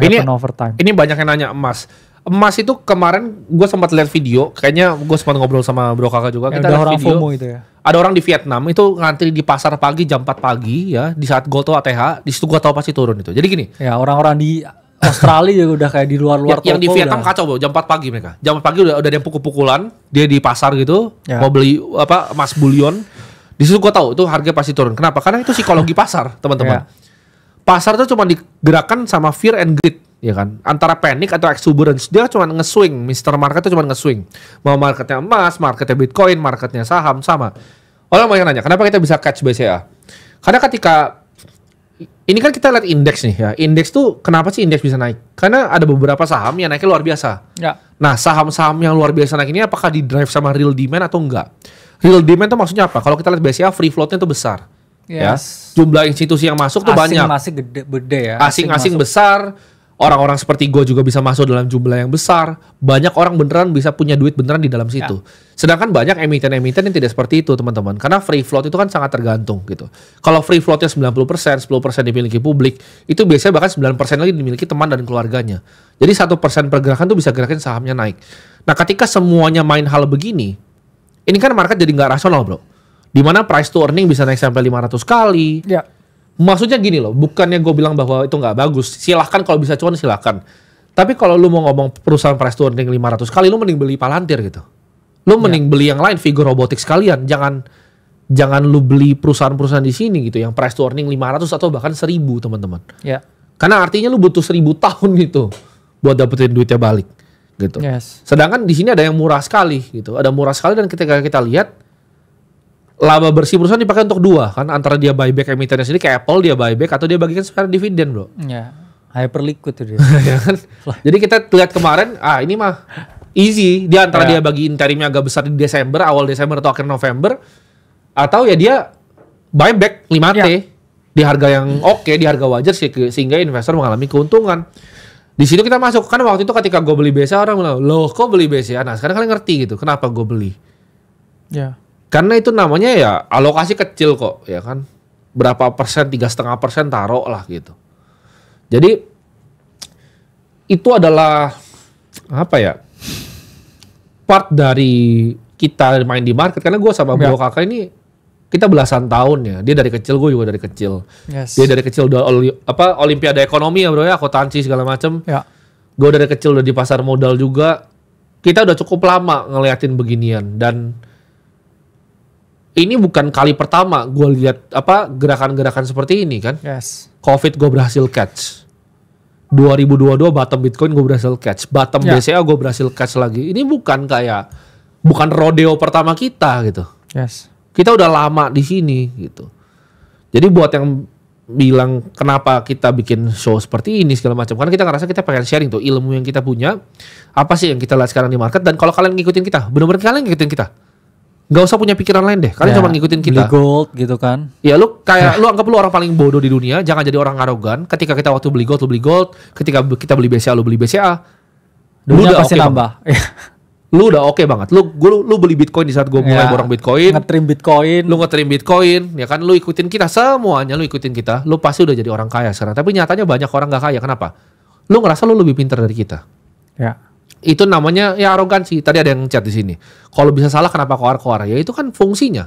happen over time. Ini banyak yang nanya emas. Emas itu kemarin gue sempat lihat video, kayaknya gue sempat ngobrol sama Bro Kakak juga. Kita lihat orang video. FOMO itu ya. Ada orang di Vietnam itu ngantri di pasar pagi jam 4 pagi ya, di saat gold atau ATH, di situ gue tahu pasti turun itu. Jadi gini. Ya orang-orang di Australia juga udah kayak di luar-luar yang di Vietnam kacau bro, jam 4 pagi mereka. Jam 4 pagi udah ada yang pukul-pukulan, dia di pasar gitu, mau beli emas bullion. Di situ gue tahu itu harga pasti turun. Kenapa? Karena itu psikologi pasar, teman-teman. Pasar itu cuma digerakkan sama fear and greed, ya kan? Antara panic atau exuberance. Dia cuma nge-swing, Mr. Market itu cuma nge-swing. Mau marketnya emas, marketnya Bitcoin, marketnya saham, sama. Orang banyak nanya, kenapa kita bisa catch BCA? Karena ketika ini kan kita lihat indeks nih ya. Indeks tuh kenapa sih indeks bisa naik? Karena ada beberapa saham yang naiknya luar biasa. Ya. Nah, saham-saham yang luar biasa naik ini apakah di drive sama real demand atau enggak? Real demand itu maksudnya apa? Kalau kita lihat BCA free floatnya itu besar. Yes. Ya. Jumlah institusi yang masuk tuh banyak. Asing gede ya. Asing besar. Orang-orang seperti gue juga bisa masuk dalam jumlah yang besar. Banyak orang beneran bisa punya duit beneran di dalam situ. Sedangkan banyak emiten-emiten yang tidak seperti itu, teman-teman. Karena free float itu kan sangat tergantung gitu. Kalau free floatnya 90%, 10% dimiliki publik, itu biasanya bahkan 9% lagi dimiliki teman dan keluarganya. Jadi 1% pergerakan tuh bisa gerakin sahamnya naik. Nah, ketika semuanya main hal begini, ini kan market jadi nggak rasional, bro. Dimana price to earning bisa naik sampai 500 kali. Ya. Maksudnya gini loh, bukannya gue bilang bahwa itu nggak bagus. Silahkan kalau bisa cuan silahkan. Tapi kalau lu mau ngomong perusahaan price to earning 500 kali, lu mending beli Palantir gitu. Lu mending beli yang lain, Vigor Robotics sekalian. Jangan lu beli perusahaan-perusahaan di sini gitu, yang price to earning 500 atau bahkan 1000, teman-teman. Ya. Karena artinya lu butuh 1000 tahun gitu buat dapetin duitnya balik gitu. Yes. Sedangkan di sini ada yang murah sekali gitu. Ada murah sekali dan ketika kita lihat laba bersih perusahaan dipakai untuk dua kan, antara dia buyback emitennya sendiri kayak Apple, dia buyback atau dia bagikan secara dividen, bro. Ya, hyper liquid itu dia. Ya kan? Jadi kita lihat kemarin, ini mah easy, dia antara dia bagi interimnya agak besar di Desember, awal Desember atau akhir November, atau ya dia buyback 5T di harga yang oke, di harga wajar sehingga investor mengalami keuntungan. Di situ kita masuk, kan waktu itu ketika gue beli BCA orang bilang, loh kok beli BCA? Nah sekarang kalian ngerti gitu, kenapa gue beli? Ya. Karena itu namanya ya alokasi kecil kok, ya kan. Berapa persen, 3,5% taruh lah gitu. Jadi itu adalah apa ya? Part dari kita main di market. Karena gue sama Bro Kakak ini kita belasan tahun ya. Dia dari kecil, gue juga dari kecil. Yes. Dia dari kecil udah olimpiade ekonomi ya bro ya, akuntansi segala macem. Ya. Gue dari kecil udah di pasar modal juga. Kita udah cukup lama ngeliatin beginian dan ini bukan kali pertama gue lihat gerakan-gerakan seperti ini kan. Yes. Covid gue berhasil catch. 2022 bottom Bitcoin gue berhasil catch. Bottom BCA gue berhasil catch lagi. Ini bukan rodeo pertama kita gitu. Yes. Kita udah lama di sini gitu. Jadi buat yang bilang kenapa kita bikin show seperti ini segala macam, karena kita ngerasa kita pengen sharing tuh ilmu yang kita punya, apa sih yang kita lihat sekarang di market, dan kalau kalian ngikutin kita, benar-benar kalian ngikutin kita. Gak usah punya pikiran lain deh. Kalian cuma ngikutin kita. Beli gold gitu kan. Ya lu anggap lu orang paling bodoh di dunia. Jangan jadi orang arogan. Ketika kita waktu beli gold, lu beli gold. Ketika kita beli BCA, lu beli BCA. Lu udah pasti nambah. Lu udah oke banget. Lu beli Bitcoin di saat gue mulai borong Bitcoin. Ngetrim Bitcoin. Lu ngetrim Bitcoin. Ya kan, lu ikutin kita. Semuanya lu ikutin kita. Lu pasti udah jadi orang kaya sekarang. Tapi nyatanya banyak orang gak kaya. Kenapa? Lu ngerasa lu lebih pintar dari kita. Ya. Itu namanya ya arogansi. Tadi ada yang chat di sini. Kalau bisa salah kenapa koar-koar? Ya itu kan fungsinya.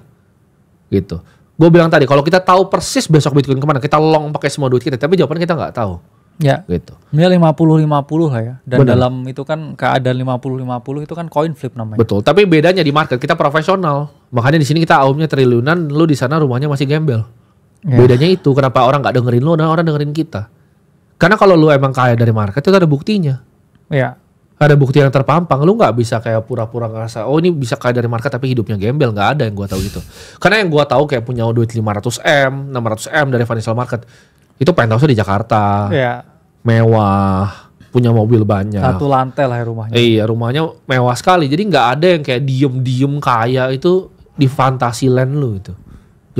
Gitu. Gue bilang tadi kalau kita tahu persis besok Bitcoin kemana, kita long pakai semua duit kita. Tapi jawaban kita nggak tahu. Ya. Gitu. Ini 50-50 lah ya. Dan Bener. dalam itu kan keadaan 50-50 itu kan coin flip namanya. Betul. Tapi bedanya di market kita profesional. Makanya di sini kita aumnya triliunan, lu di sana rumahnya masih gembel. Ya. Bedanya itu kenapa orang nggak dengerin lu dan orang dengerin kita. Karena kalau lu emang kaya dari market itu ada buktinya. Ya. Ada bukti yang terpampang. Lu nggak bisa kayak pura-pura ngerasa oh ini bisa kaya dari market tapi hidupnya gembel. Nggak ada yang gue tahu gitu. Karena yang gue tahu kayak punya duit 500M 600M dari financial market itu penthouse di Jakarta. Ya. Mewah, punya mobil banyak. Satu lantai lah ya rumahnya. Iya, rumahnya mewah sekali. Jadi nggak ada yang kayak diem-diem kaya itu di Fantasyland lu itu.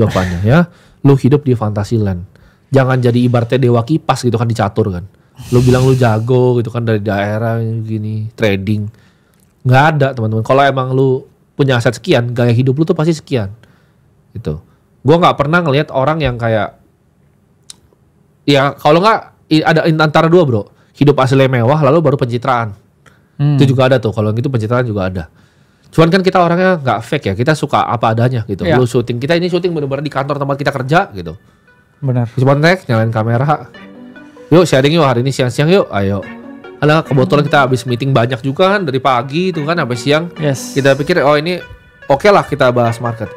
Jawabannya ya, lu hidup di Fantasyland. Jangan jadi ibaratnya dewa kipas gitu kan dicatur kan. Lu bilang lu jago gitu kan dari daerah gini, trading. Nggak ada teman-teman. Kalau emang lu punya aset sekian, gaya hidup lu tuh pasti sekian. Gitu. Gua nggak pernah ngelihat orang yang kayak, ya kalau nggak ada antara dua bro. hidup aslinya mewah lalu baru pencitraan. Itu juga ada tuh, kalau gitu pencitraan juga ada. Cuman kan kita orangnya nggak fake ya, kita suka apa adanya gitu. Lu syuting, kita ini syuting bener-bener di kantor tempat kita kerja gitu. Benar. Cuma nyalain kamera. Yuk sharing yuk hari ini siang-siang yuk, ayo. Alah kebetulan kita habis meeting banyak juga kan dari pagi itu kan sampai siang. Yes. Kita pikir oh ini oke lah kita bahas market.